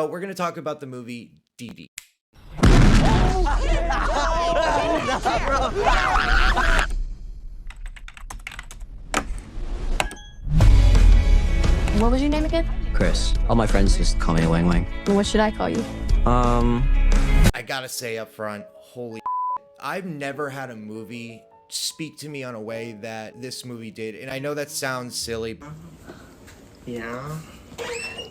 So we're going to talk about the movie Didi. What was your name again? Chris. All my friends just call me Wang Wang. What should I call you? I gotta say up front, holy I've never had a movie speak to me on a way that this movie did. And I know that sounds silly. Yeah.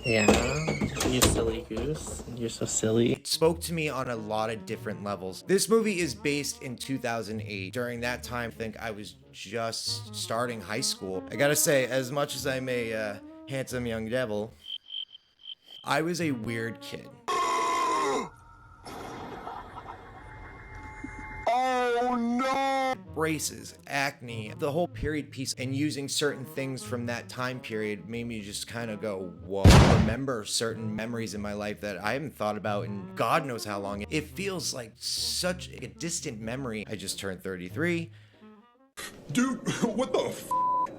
You silly goose. You're so silly. It spoke to me on a lot of different levels. This movie is based in 2008. During that time, I think I was just starting high school. I gotta say, as much as I'm a handsome young devil, I was a weird kid. Oh no! Braces, acne, the whole period piece, and using certain things from that time period made me just kind of go, whoa. Remember certain memories in my life that I haven't thought about in God knows how long. It feels like such a distant memory. I just turned 33. Dude, what the f***?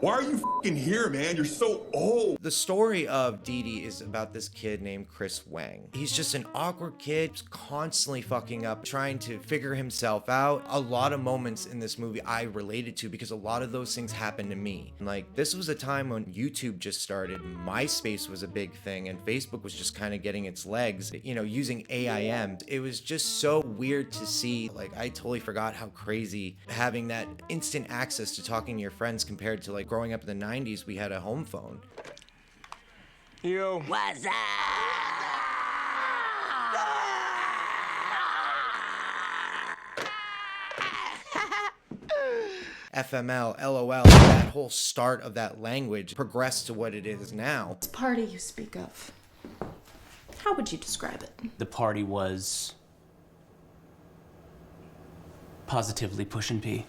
Why are you f***ing here, man? You're so old. The story of Didi is about this kid named Chris Wang. He's just an awkward kid, constantly fucking up, trying to figure himself out. A lot of moments in this movie I related to because a lot of those things happened to me. Like, this was a time when YouTube just started, MySpace was a big thing, and Facebook was just kind of getting its legs, you know, using AIM. It was just so weird to see. Like, I totally forgot how crazy having that instant access to talking to your friends compared to like growing up in the 90s, we had a home phone. Yo. What's up? FML, LOL, that whole start of that language progressed to what it is now. This party you speak of, how would you describe it? The party was positively push and pee.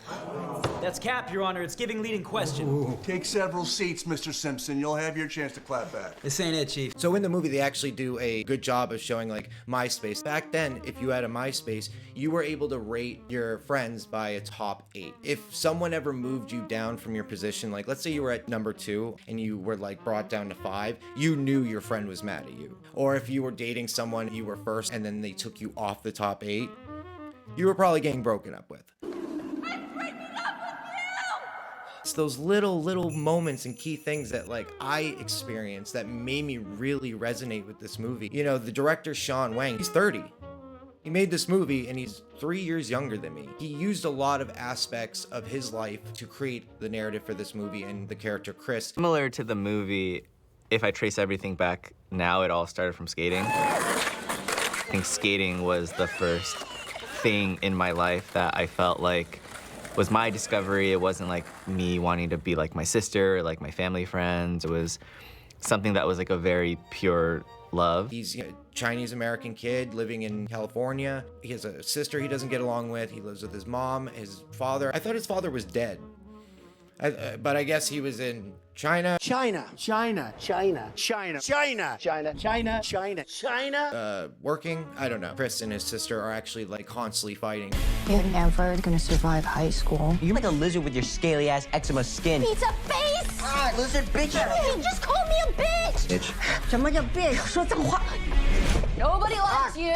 That's cap, Your Honor. It's giving leading question. Take several seats, Mr. Simpson. You'll have your chance to clap back. This ain't it, Chief. So in the movie, they actually do a good job of showing like MySpace. Back then, if you had a MySpace, you were able to rate your friends by a top 8. If someone ever moved you down from your position, like let's say you were at number 2 and you were like brought down to 5, you knew your friend was mad at you. Or if you were dating someone, you were first and then they took you off the top 8, you were probably getting broken up with. It's those little moments and key things that like I experienced that made me really resonate with this movie. You know, the director Sean Wang, he's 30. He made this movie and he's 3 years younger than me. He used a lot of aspects of his life to create the narrative for this movie and the character Chris. Similar to the movie, if I trace everything back now, it all started from skating. I think skating was the first thing in my life that I felt like was my discovery. It wasn't like me wanting to be like my sister or like my family friends. It was something that was like a very pure love. He's a Chinese American kid living in California. He has a sister he doesn't get along with. He lives with his mom, his father. I thought his father was dead. But I guess he was in China. Working. I don't know. Chris and his sister are actually like constantly fighting. You're never gonna survive high school. You're like a lizard with your scaly ass eczema skin. Pizza face! Ah, lizard bitch! You just called me a bitch! Bitch. 什么叫 bitch？ 说这话。Nobody likes you.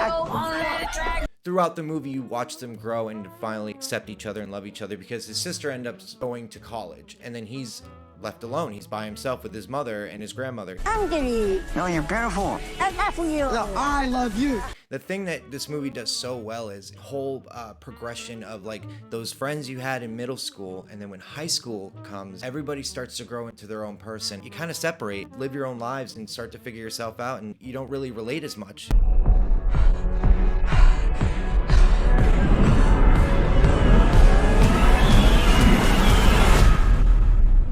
Throughout the movie, you watch them grow and finally accept each other and love each other because his sister ended up going to college and then he's left alone. He's by himself with his mother and his grandmother. Angry. No, you're beautiful. I love you. I love you. The thing that this movie does so well is whole progression of like those friends you had in middle school, and then when high school comes, everybody starts to grow into their own person. You kind of separate, live your own lives, and start to figure yourself out, and you don't really relate as much.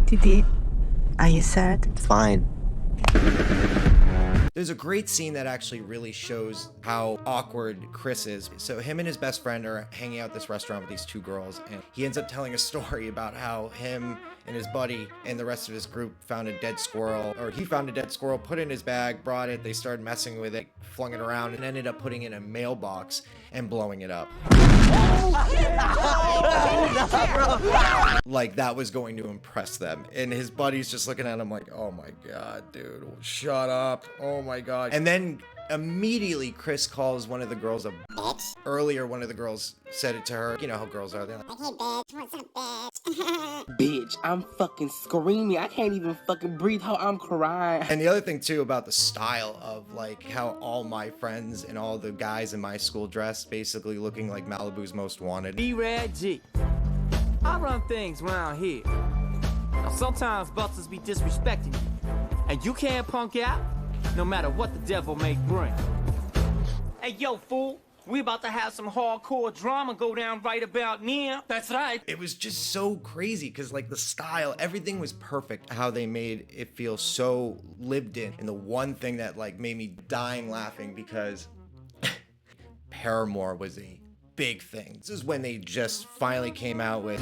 Didi, are you sad? Fine. There's a great scene that actually really shows how awkward Chris is. So him and his best friend are hanging out at this restaurant with these two girls, and he ends up telling a story about how him and his buddy and the rest of his group found a dead squirrel, or he found a dead squirrel, put it in his bag, brought it, they started messing with it, flung it around, and ended up putting it in a mailbox and blowing it up. Like that was going to impress them. And his buddy's just looking at him like, oh my God, dude, shut up. Oh my God. And then immediately Chris calls one of the girls a bitch. Earlier, one of the girls said it to her. You know how girls are. They're like, Hey, bitch, what's up, bitch? Bitch, I'm fucking screaming. I can't even fucking breathe how I'm crying. and the other thing too about the style of like how all my friends and all the guys in my school dress basically looking like Malibu's Most Wanted. B-Rad G. I run things around here. Now, sometimes busters be disrespecting you, and you can't punk out no matter what the devil may bring. Hey, yo, fool. We about to have some hardcore drama go down right about now. That's right. It was just so crazy because like the style, everything was perfect. How they made it feel so lived in. And the one thing that like made me dying laughing because Paramore was a big thing. This is when they just finally came out with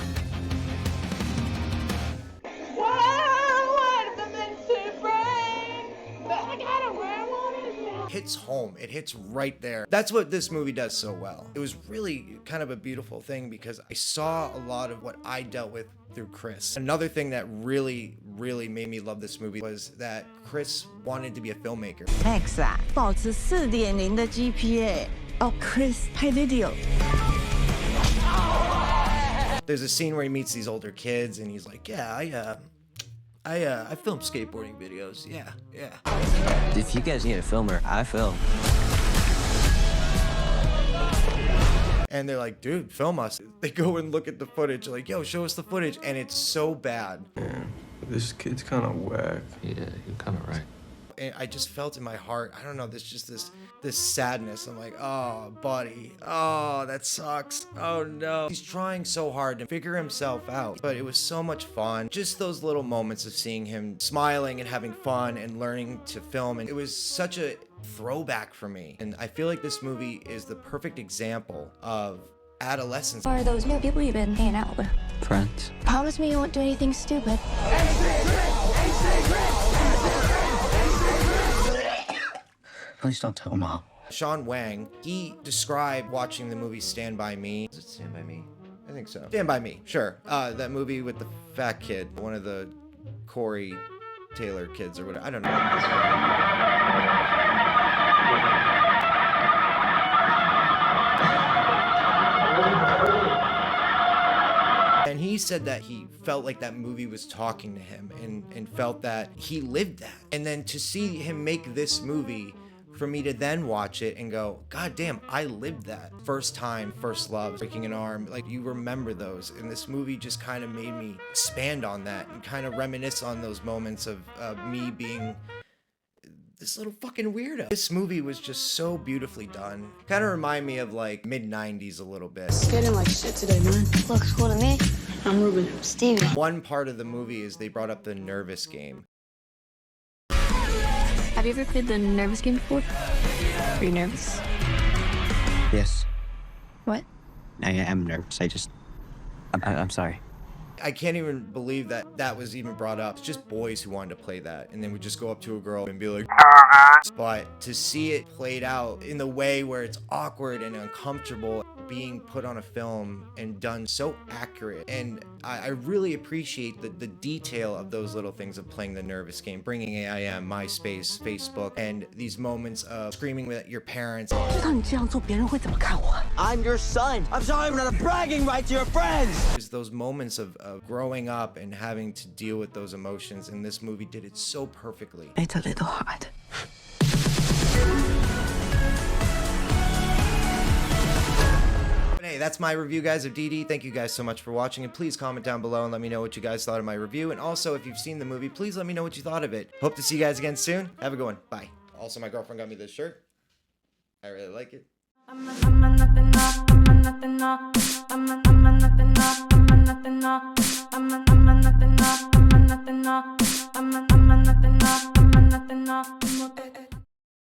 hits home. It hits right there. That's what this movie does so well. It was really kind of a beautiful thing because I saw a lot of what I dealt with through Chris. Another thing that really made me love this movie was that Chris wanted to be a filmmaker. X 啊，保持4.0的 GPA。哦 ，Chris 拍 video。 There's a scene where he meets these older kids and he's like, yeah, I film skateboarding videos. Yeah. If you guys need a filmer, I film. And they're like, dude, film us. They go and look at the footage, like, yo, show us the footage. And it's so bad. Man, this kid's kind of whack. Yeah, you're kind of right. And I just felt in my heart, I don't know, this sadness. I'm like, oh, buddy. Oh, that sucks. Oh, no. He's trying so hard to figure himself out. But it was so much fun. Just those little moments of seeing him smiling and having fun and learning to film. And it was such a throwback for me. And I feel like this movie is the perfect example of adolescence. Are those new people you've been hanging out with? Friends. Promise me you won't do anything stupid. Please don't tell Mom. Sean Wang, he described watching the movie Stand By Me. Is it Stand By Me? I think so. Stand By Me, sure. That movie with the fat kid, one of the Corey Taylor kids or whatever. I don't know. And he said that he felt like that movie was talking to him and felt that he lived that. And then to see him make this movie, for me to then watch it and go, God damn, I lived that. First time, first love, breaking an arm, like you remember those. And this movie just kind of made me expand on that and kind of reminisce on those moments of me being this little fucking weirdo. This movie was just so beautifully done. Kind of remind me of like mid-90s a little bit. Skating like shit today, man. Looks cool to me. I'm Ruben. Stevie. One part of the movie is they brought up the nervous game. Have you ever played the nervous game before? Are you nervous? Yes, What? I am nervous. I'm sorry. I can't even believe that that was even brought up. It's just boys who wanted to play that, and then would just go up to a girl and be like, but to see it played out in the way where it's awkward and uncomfortable, being put on a film and done so accurate. And I really appreciate the detail of those little things of playing the nervous game, bringing AIM, MySpace, Facebook, and these moments of screaming at your parents. 知道你这样做，别人会怎么看我？ I'm your son. I'm sorry I'm not a bragging right to your friends. There's those moments of growing up and having to deal with those emotions, and this movie did it so perfectly. It's a little hard. Hey, that's my review, guys, of Didi. Thank you guys so much for watching, and please comment down below and let me know what you guys thought of my review. And also, if you've seen the movie, please let me know what you thought of it. Hope to see you guys again soon. Have a good one. Bye. Also, my girlfriend got me this shirt. I really like it. I'm a nothing, I'm a nothing, I'm a